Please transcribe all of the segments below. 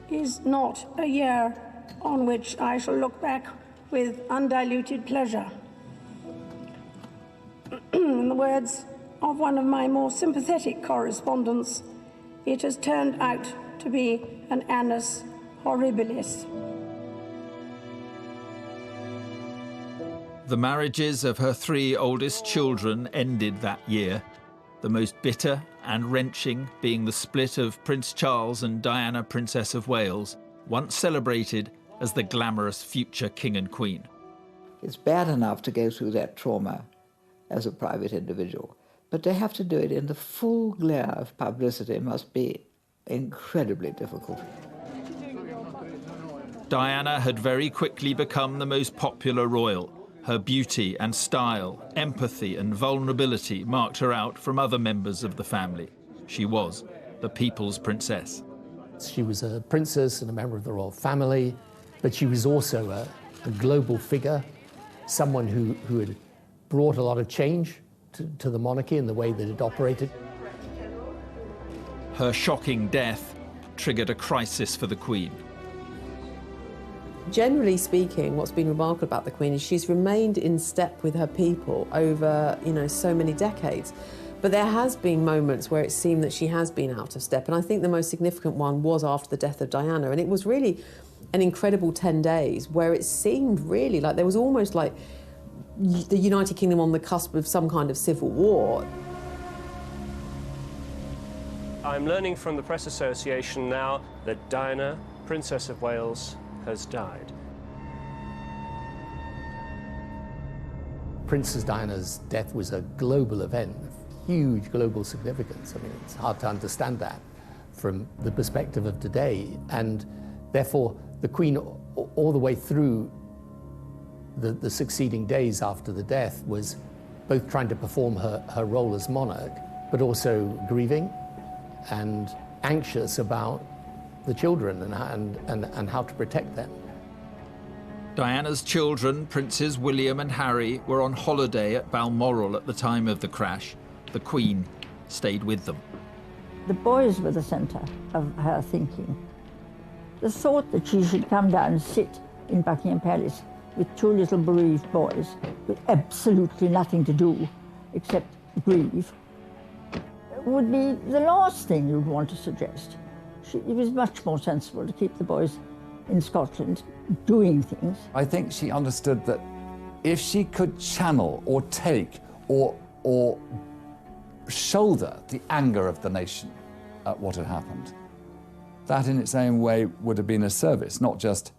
is not a year on which I shall look back with undiluted pleasure. In the words of one of my more sympathetic correspondents, it has turned out to be an annus horribilis. The marriages of her 3 oldest children ended that year, the most bitter and wrenching being the split of Prince Charles and Diana, Princess of Wales, once celebrated as the glamorous future king and queen. It's bad enough to go through that trauma as a private individual, but to have to do it in the full glare of publicity must be incredibly difficult. Diana had very quickly become the most popular royal. Her beauty and style, empathy and vulnerability marked her out from other members of the family. She was the people's princess. She was a princess and a member of the royal family, but she was also a global figure, someone who had brought a lot of change to the monarchy and the way that it operated. Her shocking death triggered a crisis for the Queen. Generally speaking, what's been remarkable about the Queen is she's remained in step with her people over, so many decades. But there has been moments where it seemed that she has been out of step, and I think the most significant one was after the death of Diana, and it was really an incredible 10 days where it seemed really like there was almost like the United Kingdom on the cusp of some kind of civil war. I'm learning from the Press Association now that Diana, Princess of Wales, has died. Princess Diana's death was a global event of huge global significance. I mean, it's hard to understand that from the perspective of today. And therefore, the Queen, all the way through the succeeding days after the death, was both trying to perform her role as monarch, but also grieving and anxious about the children and how to protect them. Diana's children, Princes William and Harry, were on holiday at Balmoral at the time of the crash. The Queen stayed with them. The boys were the centre of her thinking. The thought that she should come down and sit in Buckingham Palace with 2 little bereaved boys with absolutely nothing to do except grieve would be the last thing you'd want to suggest. It was much more sensible to keep the boys in Scotland doing things. I think she understood that if she could channel or take or shoulder the anger of the nation at what had happened, that in its own way would have been a service, not just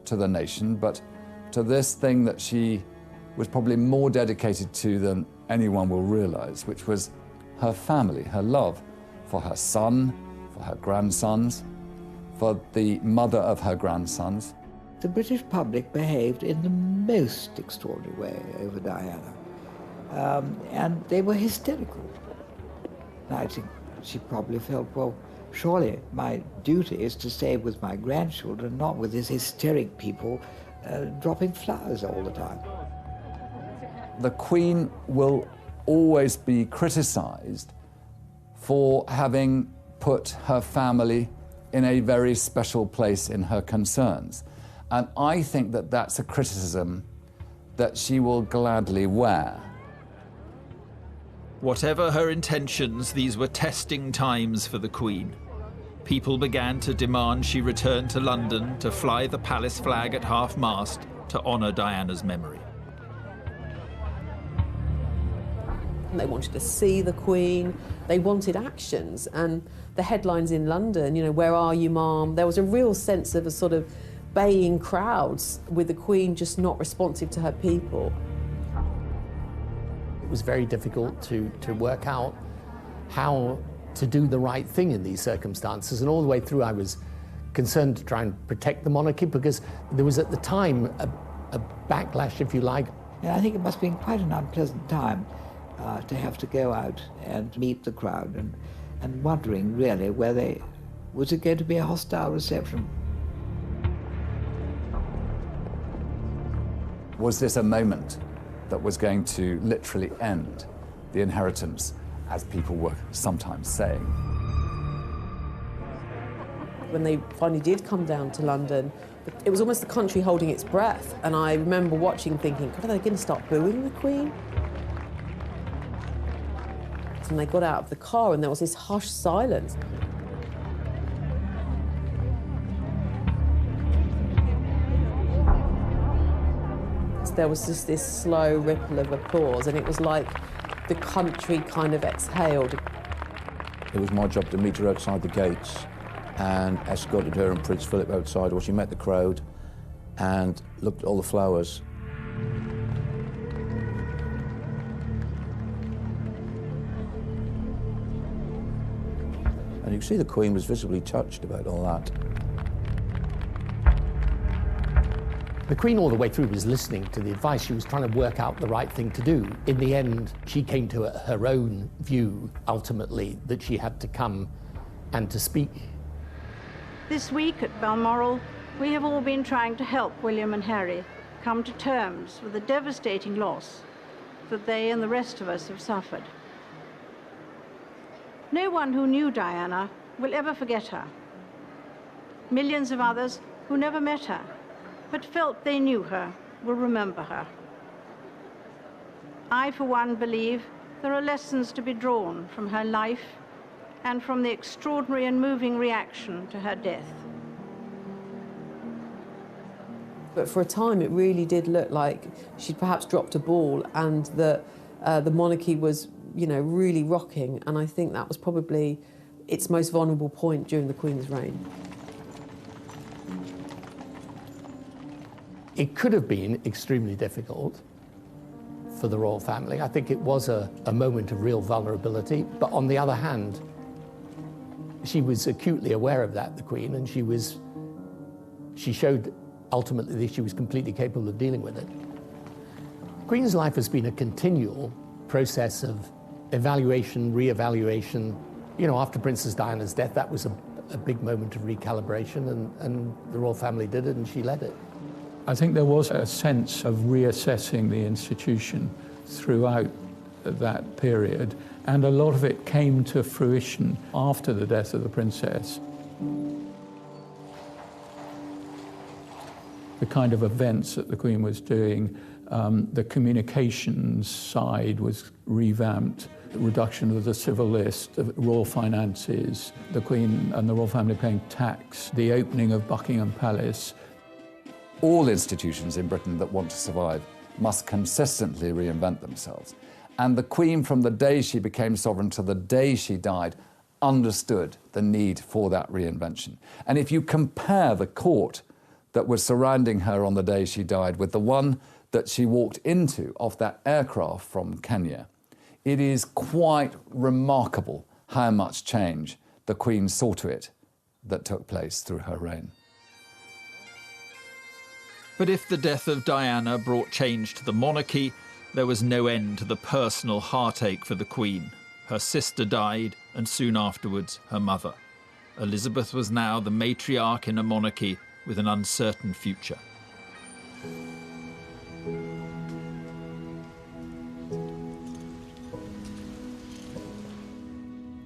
to the nation, but to this thing that she was probably more dedicated to than anyone will realize, which was her family, her love for her son, for her grandsons, for the mother of her grandsons. The British public behaved in the most extraordinary way over Diana, and they were hysterical. I think she probably felt, well, surely my duty is to stay with my grandchildren, not with these hysteric people dropping flowers all the time. The Queen will always be criticised for having put her family in a very special place in her concerns. And I think that that's a criticism that she will gladly wear. Whatever her intentions, these were testing times for the Queen. People began to demand she return to London to fly the palace flag at half-mast to honour Diana's memory. They wanted to see the Queen, they wanted actions, and the headlines in London, where are you, Mum? There was a real sense of a sort of baying crowds with the Queen just not responsive to her people. It was very difficult to work out how to do the right thing in these circumstances, and all the way through I was concerned to try and protect the monarchy, because there was at the time a backlash, if you like. And I think it must have been quite an unpleasant time to have to go out and meet the crowd and wondering really whether was it going to be a hostile reception. Was this a moment that was going to literally end the inheritance, as people were sometimes saying? When they finally did come down to London, it was almost the country holding its breath. And I remember watching thinking, God, are they going to start booing the Queen? And they got out of the car and there was this hushed silence. There was just this slow ripple of applause, and it was like the country kind of exhaled. It was my job to meet her outside the gates and escorted her and Prince Philip outside while she met the crowd and looked at all the flowers. And you can see the Queen was visibly touched about all that. The Queen all the way through was listening to the advice. She was trying to work out the right thing to do. In the end, she came to her own view, ultimately, that she had to come and to speak. This week at Balmoral, we have all been trying to help William and Harry come to terms with the devastating loss that they and the rest of us have suffered. No one who knew Diana will ever forget her. Millions of others who never met her but felt they knew her will remember her. I, for one, believe there are lessons to be drawn from her life and from the extraordinary and moving reaction to her death. But for a time, it really did look like she'd perhaps dropped a ball and that the monarchy was, you know, really rocking. And I think that was probably its most vulnerable point during the Queen's reign. It could have been extremely difficult for the royal family. I think it was a moment of real vulnerability. But on the other hand, she was acutely aware of that, the Queen, and she showed ultimately that she was completely capable of dealing with it. The Queen's life has been a continual process of evaluation, re-evaluation. You know, after Princess Diana's death, that was a big moment of recalibration, and the royal family did it, and she led it. I think there was a sense of reassessing the institution throughout that period, and a lot of it came to fruition after the death of the princess. The kind of events that the Queen was doing, the communications side was revamped, the reduction of the civil list, the royal finances, the Queen and the royal family paying tax, the opening of Buckingham Palace. All institutions in Britain that want to survive must consistently reinvent themselves. And the Queen, from the day she became sovereign to the day she died, understood the need for that reinvention. And if you compare the court that was surrounding her on the day she died with the one that she walked into off that aircraft from Kenya, it is quite remarkable how much change the Queen saw to it that took place through her reign. But if the death of Diana brought change to the monarchy, there was no end to the personal heartache for the Queen. Her sister died, and soon afterwards, her mother. Elizabeth was now the matriarch in a monarchy with an uncertain future.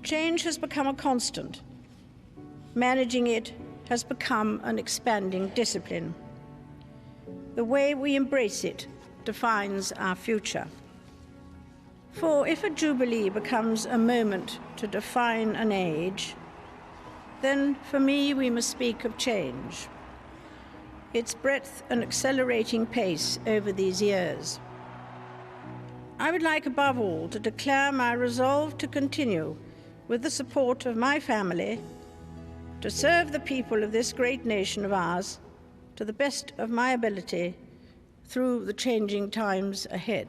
Change has become a constant. Managing it has become an expanding discipline. The way we embrace it defines our future. For if a jubilee becomes a moment to define an age, then for me we must speak of change, its breadth and accelerating pace over these years. I would like above all to declare my resolve to continue, with the support of my family, to serve the people of this great nation of ours to the best of my ability through the changing times ahead.